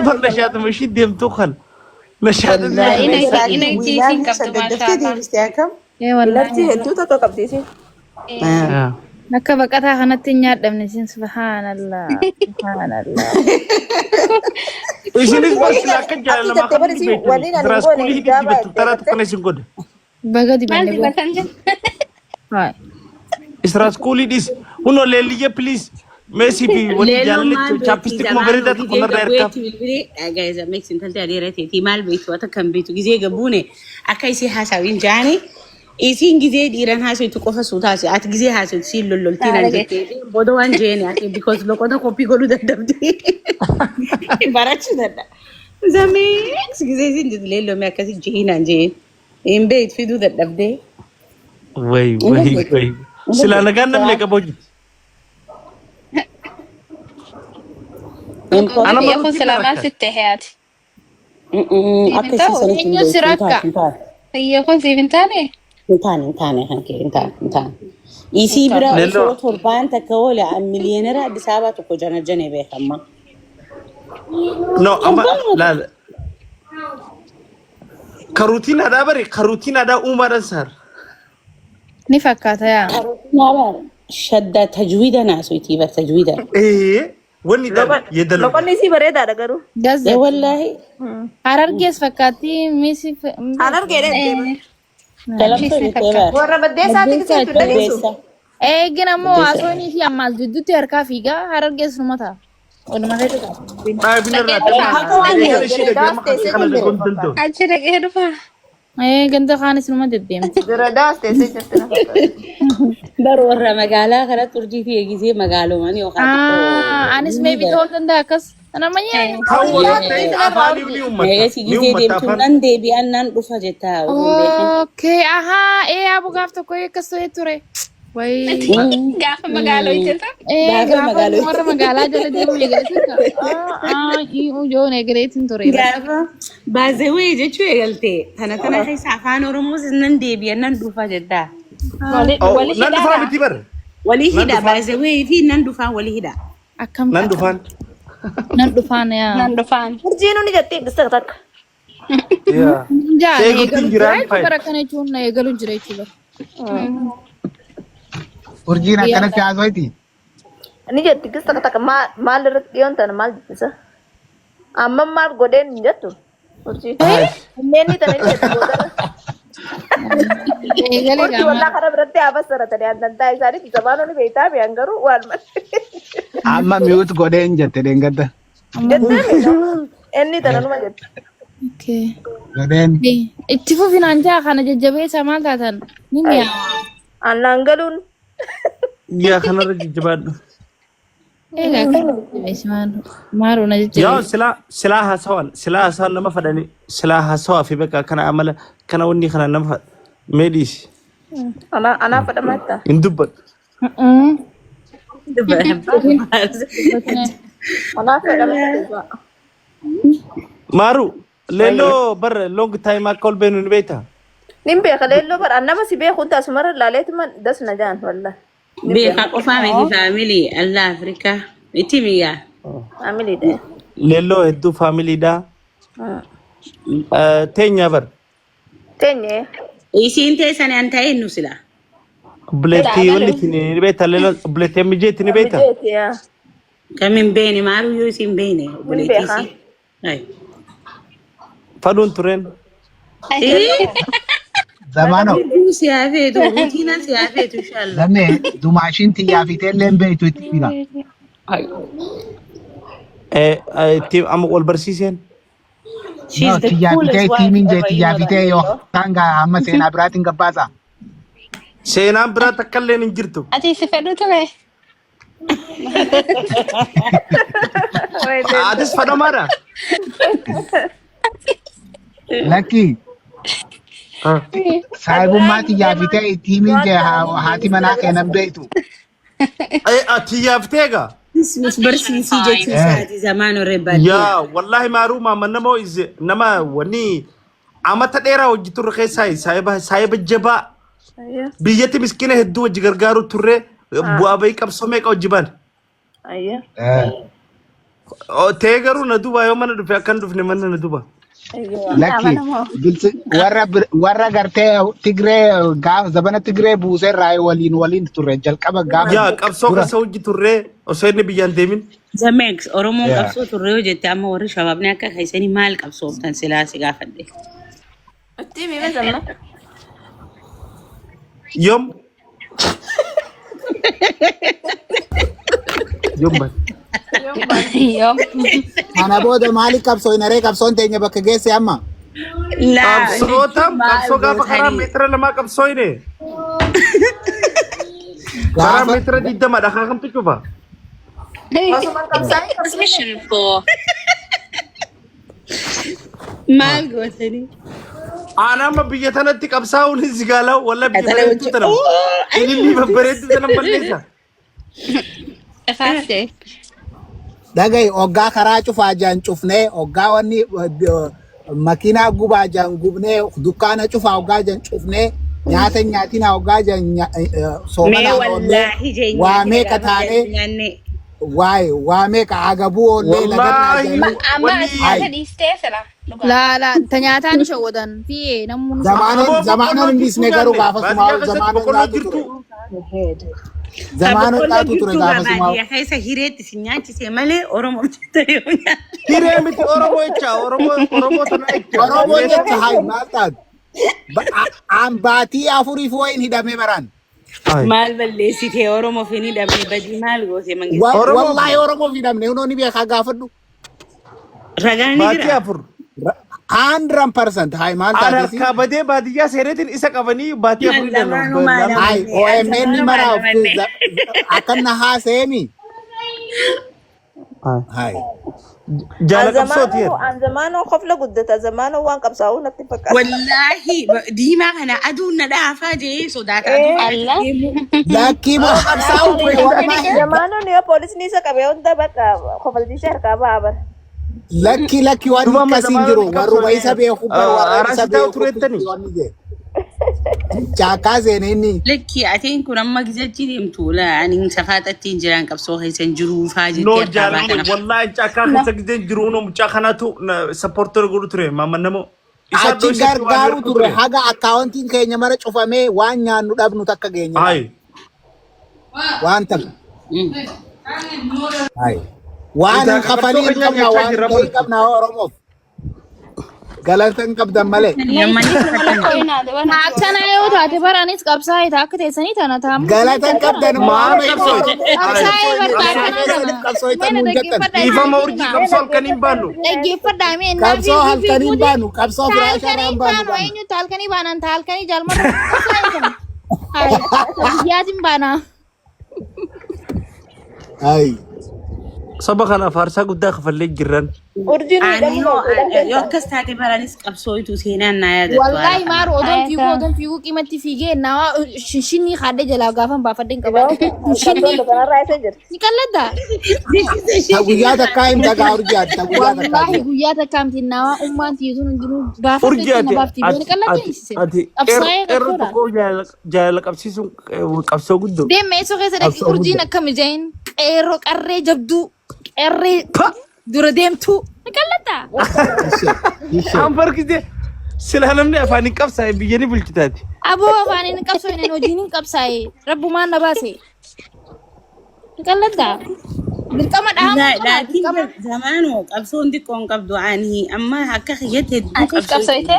أما نشاط مش ديم تخل نشاط لا إنا جيسين كم شددتي دي بستياكم إيه والله إلارتي هدو تاتو قبديسي نكا بقتها خنت نياد دمنسين سبحان الله سبحان الله إيشينيس بس لا كجال لما أكيد تبرسي خلني ولينا دراس نقول كل هدي إجابة بتطلع تكني سنقود بقدي مالدي بنبو بتنجن هاي إسراس كل هديس هنو ليلية بليز ميسي في ودي Lelo جالله mal beti chapstick ما بريدة zamano تكون gizee gabu الركاب eti bilbili guys that makes sense tadi rete ti mal beti wata kan betu gizee gabu ne akai si hasawin jani isin gizee diran haso tu kofa suta si at gizee haso si lololti nan jette bodo wan jeni ati because loko da kopi golu da dabdi barachu da zami gizee sin lelo me akasi jina je in beit fidu da dabde وي سلا نجانا ملك أبوجي أنا ما ياخذ رحت سلامات بركة ست حياتي akai si sani tin إنه سرقة ياخذ زي بنتاني Intani hanke intani. Isi bira ليلو usuro torban takawole am millionaire Addis Ababa to ko jana jane be kamma. نو أما لا كروتين هذا بري كروتين هذا أمور صار نفكات يا Naba shadda tajwida na so iti bar tajwida. إيه وني ده يدلو لو نسي بريدة دقرو Eh جزت wallahi حرارجيس فكاتي ميسي حرار كده kalam to be tebar. ورا بدي ساعتك كسيت بدرسو إيه جنا مو أسوني في أمال جدو تركا فيجا حرارجيس نمطها ونما هيدا بنرات أجرك إيه رفع إيه جنتا خانس نما تديم دراداس تسيت Bar warra magala kara turji fi gize magalo mani o أنس ما بيتول تندا كس أنا ما يعني Mega si gize dem tunan de bi annan dufa jetta uzun أوكي أها إيه أبو قافتا كوي كسوي توري وي قاف مقالو يتنتا إيه Gaafa قافا magaaloo. مرة مقالة جل ديمو يقرأتك إيه جو نقرأتين توري Gaafa baazewee jechuu eegalte tana tana keessa afaan oromoo nan deebi'an nan dhufa jedha. ولي نان دفع بتبر Walii hidha dhufaa. baazewee fi nan dhufaa walii hidha. أكم نان دفعان نندفان يا نندفان فرجينو نجتي قصتك يا جا Saya ikutin jiran, جريت Pak. بركنا يجون يقولون جريت له Urjina kana fiazoiti. نجتي قصتك ما لرقيون تنا ما جتسا أما ما قدين نجتو فرجي مني تنا نجتو فرجي والله خرب رتي أبصر تاني أنت إزاري في زمانه نبيتا بيانغرو والمن Amma miut godeen jette dengata. جتة إني تنا نما جت اوكي Godeen. اتفقوا في نانجا خانا ججبي سمال تاتن نميا أنا أنغلون يا خنا رجل جبان ايه لكن اسمان مارو نججبي يا سلاح سوال لما فدني سلاح سوا في بك كان عمل كان وني خنا نما ميديس أنا pada mata اندبت أنا pada mata مارو ليلو بر لونج تايم اكل بينو بيتا نيم بيخلي له بر أنا بس بيخون تاسمر لاليت من دس نجان والله Beeka qofaa miti family alla Afrika iti miya. عملي ده ليلو هدو فاميلي دا تينيا بر تاني Isiin teessani an ta'e nu sila. بلتي ولي تني بيتا ليلو بلتي مجيتني بيتا بيت يا Kamin beeni maaru yoo isin beene obboleettiisi. Ay. فدون ترين Zamano. Siyaafeetu rutiina siyaafeetu inshallah. Lamme dumaashin xiyyaafiteelleen beektu itti fila. تيم ام اول برسيسين She's the Xiyyaafitee coolest wife tiimiin jee ever, you know that, xiyyaafitee you yoo know? hanga amma seenaa biraatiin gabbaasa. سينام برا تكلين انجرتو أتي سفر تبعي عادس فدو مارا Lakki saahibummaa xiyyaafitee tiimiin jee haati manaa kennan beektu. اتيا فتيغا Mis barsiisii jechuusaati zamaan horre baadiyyaa. يا والله معرومة من نمو إز نما وني أما تديرا وجتور خيساي سايب الجبا بيجتي مسكينة هدو وجرجارو توري بوابي كم سميك أو جبان أيه teegaruu na duba yoo mana dhufe akkan dhufne mana na duba. Lakki warra gartee Tigree zabana Tigree buusee raayee waliin turre jalqaba gaafa. Yaa qabsoo keessa hojii turree osoo inni biyyaan deemin. Zameex Oromoon qabsoo turree hojjette amma warri shabaabni akka keessanii maal qabsooftan silaa si gaafadhe. Ati mimi zamma. Yoom. Yoom. Kana booda maali qabsoo hin aree qabsoon teenya bakka geesse amma. Qabsoo gaafa karaa meetira lamaa qabsoo hine. Karaa meetira 20 dhagaa kamtu cufa. Transmission for Maal gootanii? Anama biyya tanatti qabsaa'uun hin sigaalaa walla biyya bareedduu tana. Ililli babbareedduu tana balleessa. Faste. Dhagahi hoggaa karaa cufaa jaan cufnee hoggaa wanni makiinaa gubaa jaan gubnee dukkaana cufaa hoggaa jaan cufnee nyaata nyaatina hoggaa jaan soomana oollee waamee kataanee waamee ka agabuu oollee lagatnaa janii. Amma nyaata dhiistee sila. La tanyaataan ishee wadan fi namoonni Zamaanaan hin dhiisne garuu gaafa sumaa zamaanaan laatu ture. Zamaanaan laatu ture gaafa sumaa. Keessa hireetti si nyaachisee malee Oromoo jettee yoo nyaata. Hiree miti Oromoo jecha Oromoo sana jecha. Oromoo jecha hayi maal taatu. Baatii afuriif wayin hidhamee baraan. Maal balleessitee Oromoo fi ni dhabee badii maal gootee mangiste. Wallaahi Oromoo fi hidhamne hunoonni beekaa gaafadhu. Ragaan ni Baatii jira. afur. 100% hayi maal taatesi. Harka badee baadiyyaa seereetiin isa qabanii baatii afur hidhamuu. Hayi OMN ni maraa akkanna haaseemi. Hayi. Jaala qabsooti jedhu. Zamano khofla guddata zamano waan qabsaa'uu natti fakkaata. Wallaahi diimaa kana aduun na dhaafaa jee sodaataa Allah. Lakkii moo qabsaa'u ture wallahi. Zamano ni poolisni isa qabee hunda bakka khofalchiisee harkaa ba'a bara. Lakki waan akkasiin jiru warruma isa beeku warra isa beeku Caakaa seenee inni. Lakki atiin kun amma gizachi deemtu la ani safaaxatti jiran qabsoo keessan jiru faa No jettee jaalala wallahi caakaa keessa gideen jiru no mucaa kanaatu supporter godhu ture mamannamo. Achi gargaaru ture haga akkaawuntiin keenya mara cufamee waan nyaannu dhabnu takka geenya. Hayi. Waan takka. Hayi. Waan kafanii hin qabna waan ta'e qabna Oromoof. Galata hin qabdan malee. akkana yoo taate baraanis qabsaa'ee akka teessanii tana taamu. Galata hin qabdan maama Qabsaa'ee Dhiifama urjii qabsoo halkan hin baannu. dhaggeeffadhaa mee qabsoo halkan hin baanu qabsoo firaashaa hin baanu. eenyutti halkanii baanaan ta'a halkanii jaalmata guyyaatiin baanaa. Hayi. Saba kanaaf aarsaa guddaa kafallee jirran. Urjiin yoo akkas taate baranis qabsooitu seenaan naa yaadatu. Wallahi maaru odoon fiiguu qimatti fiigee nawaa shinii haadha jalaa gaafan baafadde hin qabaatu. Shinii kanarraa isa jirti. ni qalladda. Guyyaa takkaa hin dhagaa urjiyaati. Wallahi guyyaa takkaa miti nawaa ummaan tiisuun hundinuu baafadde na baafti ni qalladda. Ati qeerroo tokko jaalala qabsiisuun qabsoo guddoo. Deemee isoo keessa dhaqi urjiin akkam ijaayin qeerroo qarree jabduu qeerree dura deemtu ni qalladda. An farkite sila namni afaan hin qabsaa'e biyya ni bulchitaati. Aboo afaan hin qabsoofne hojiin hin qabsaa'e rabbumaan na baase. Ni qalladda. Dirqama Laakiin zamaanoo qabsoon xiqqoon qabdu ani amma akka kiyyatti hedduu Ati qabsoite?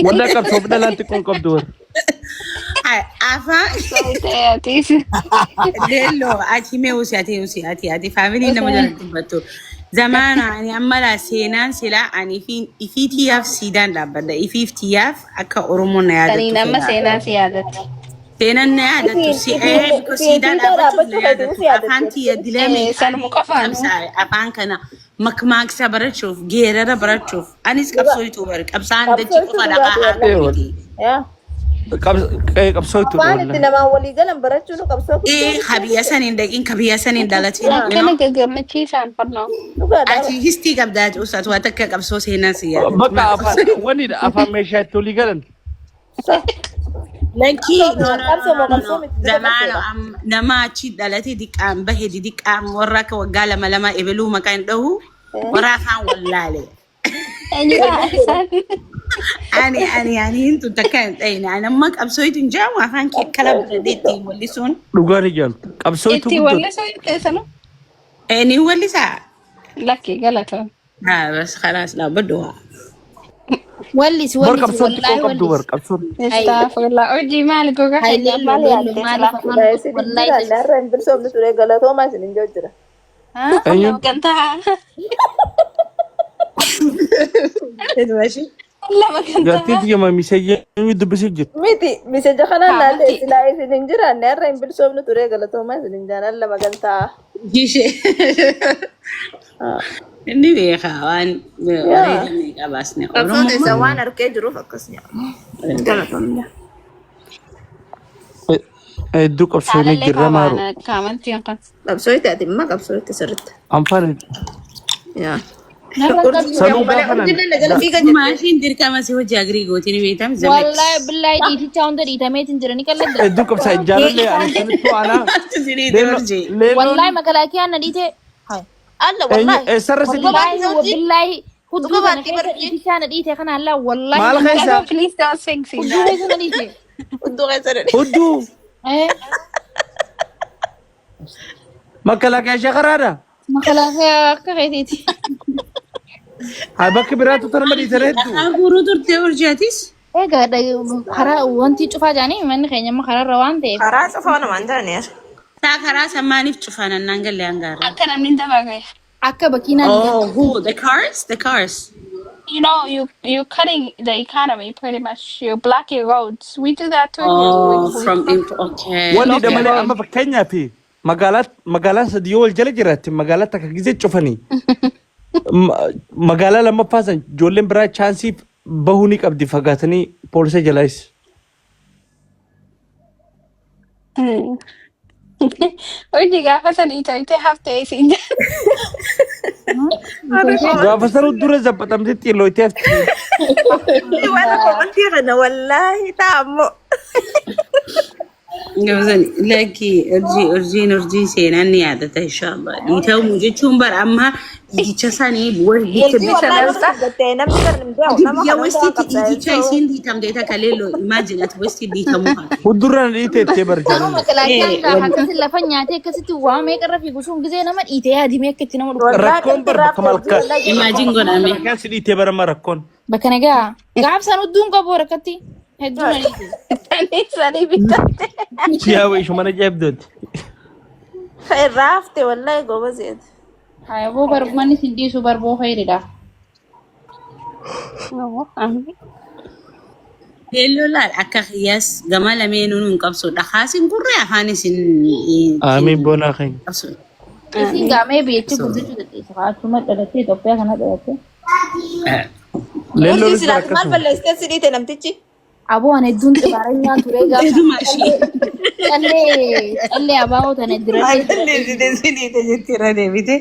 Walla qabsoof dhalaan xiqqoon qabdu warra. afaan Atis. Lelo ati me ati family nama jalatti battu zamana ani amala seenaan sila ani ifitiyaaf sidaan dhaabbadha ififtiyaaf akka oromoon na yaadatu. Tani nama seenaa si yaadatu. Seenaan na yaadatu because sidaan dhaabbatu na yaadatu afaan tiyya dilamee Sanuma qofaan. afaan kana makmaaksa barachuuf geerara barachuuf anis qabsooitu bari qabsaan dachi qofa dhaqaa haadha. Yaa. Qabsooitu Waan itti namaan walii galan barachuun qabsoo Habiyya saniin daqiin kabiyya saniin dhalatiin. Kana gaggammachiisaan fannoo. dhugaadha. Ati histii qabdaa cuusatu waan akka qabsoo seenaa si yaada. bakka afaan wanni afaan meeshaa itti olii galan. Laki Qabsoo zamaano nama achi dhalate diqqaan bahe diqqaan warra akka waggaa lama ebaluu maqaan dhahu warra afaan wallaale. Ani hintu takka hin dhayne ani amma qabsooytu hin jaamu afaan kee kala biradheetti wallisuun. Dhugaan ijaan qabsooytu Itti wallisoo teessanu. Ni wallisaa. Lakki galatoon. Bas khalaas dhaabadduhaa. Wallis bar qabsootti koo qabdu bar qabsoon. Astaghfirullah. Hojii maali gogaa? maali wallahi narra hin bilsoomne ture galatoomaa isin hin jira. Eenyu Gantaa. Lama gantaa. gartii tiyama misayya eenyu dubbisee jirtu. Miti miseja kanaan laalle silaa isin hin jiraanne har'a hin bilsoomne ture galatoomaa isin hin jaanan lama gantaa. Jishee. Inni beekaa waan bareedanii qabaasne. Qabsoon isa waan arkee jiruuf akkas galatoomne. Hedduu qabsoonii jirra maaru. Kaamantiin kan. Qabsoo itti ati immoo qabsoo itti sirriitti. Anfaan Sanuu Maashiin dirqama si hojii agrii gootiin beekam wallahi billahi dhiiticha hunda dhiitameetiin jiranii qalladda. hedduu qabsaa ijaalallee ani sanittuu aanaa Wallahi makalaakiyaa na dhiite. Alla wallahi. eessarra si Billahi hudduu kana keessa dhiitichaa na dhiite kana Allah wallahi. maal keessa Please don't sing it. Hudduu keessa na dhiite. Hudduu keessa hudduu Eh, makalaakaa shakaraadha makalaakiyaa akka keetiiti. haa bakka biraatu tarma dhiisana hedduu Guruu turtee urjaatis. Egaa karaa wanti cufaa jaanii manni keenya amma karaarra waan ta'eef. karaa cufaa namaan jiraniir. Taa karaa sammaaniif cufan annaan galee hangaara. Akka namni hin dabagee. Akka bakkiinaan Oh, who? The cars? The cars. You know, you're cutting the economy pretty much. You're blocking roads. We do that too. Oh, from okay. wanni damalee amma fakkeenyaa fi magaalaa sadii yoo wal jala jiraatti magaalaa takka gizee cufanii magaalaa lammaffaasan ijoolleen biraa chaansiif bahuu ni qabdi fagaatanii poolisa jalaayis. Hojii gaafa sanii ta'e haftee isin. Gaafa sanuu dura zabbatamtee xiillooytee hafti. Wala komantii kana wallahi taa'ammoo. Laki urjiin seenaan ni yaadata inshallah. Dhiitamu jechuun bara amma dhiicha sanii biyya westiitti dhiicha isiin dhiitamte takka leelloo imaajinat westii dhiitamuu haa. Fuulduraan dhiiteettee barjaalu. Makalaakiyaa akkasitti lafa nyaatee akkasitti waamee qarra fiigu sun gisee nama dhiitee yaadimee akka itti nama dhufu. Rakkoon bara bakka malkaa. Imaajin godhame. Malkaan si dhiitee barama rakkoon. Bakka nagaa gaafsan hudduun qabu rakkatti hedduu na dhiite. Sanii bitate. Siyaa weeshu mana jaabdooti. Irraa haftee wallahi gobaseeti. Haayaboo manni sin dhiisu barboo fayyadudha. Leelloo laal akka qiyyaas gama lameenuu nuun qabsu dhakaasin gurree afaan isin. Amiin boonaa keenya. qabsu. Isin gaamee beektii guddachuu dadheessa. Akkuma dhalattee Itoophiyaa kana dhalattee. Leelloo Urjii silaati maal balleessitee si dhiite namtichi? Aboo ani hedduun xibaaraa turee gaafa. Hedduma ishee. Callee abaaboo tana dira. Maal balleessitee si dhiite jettee irra deebite.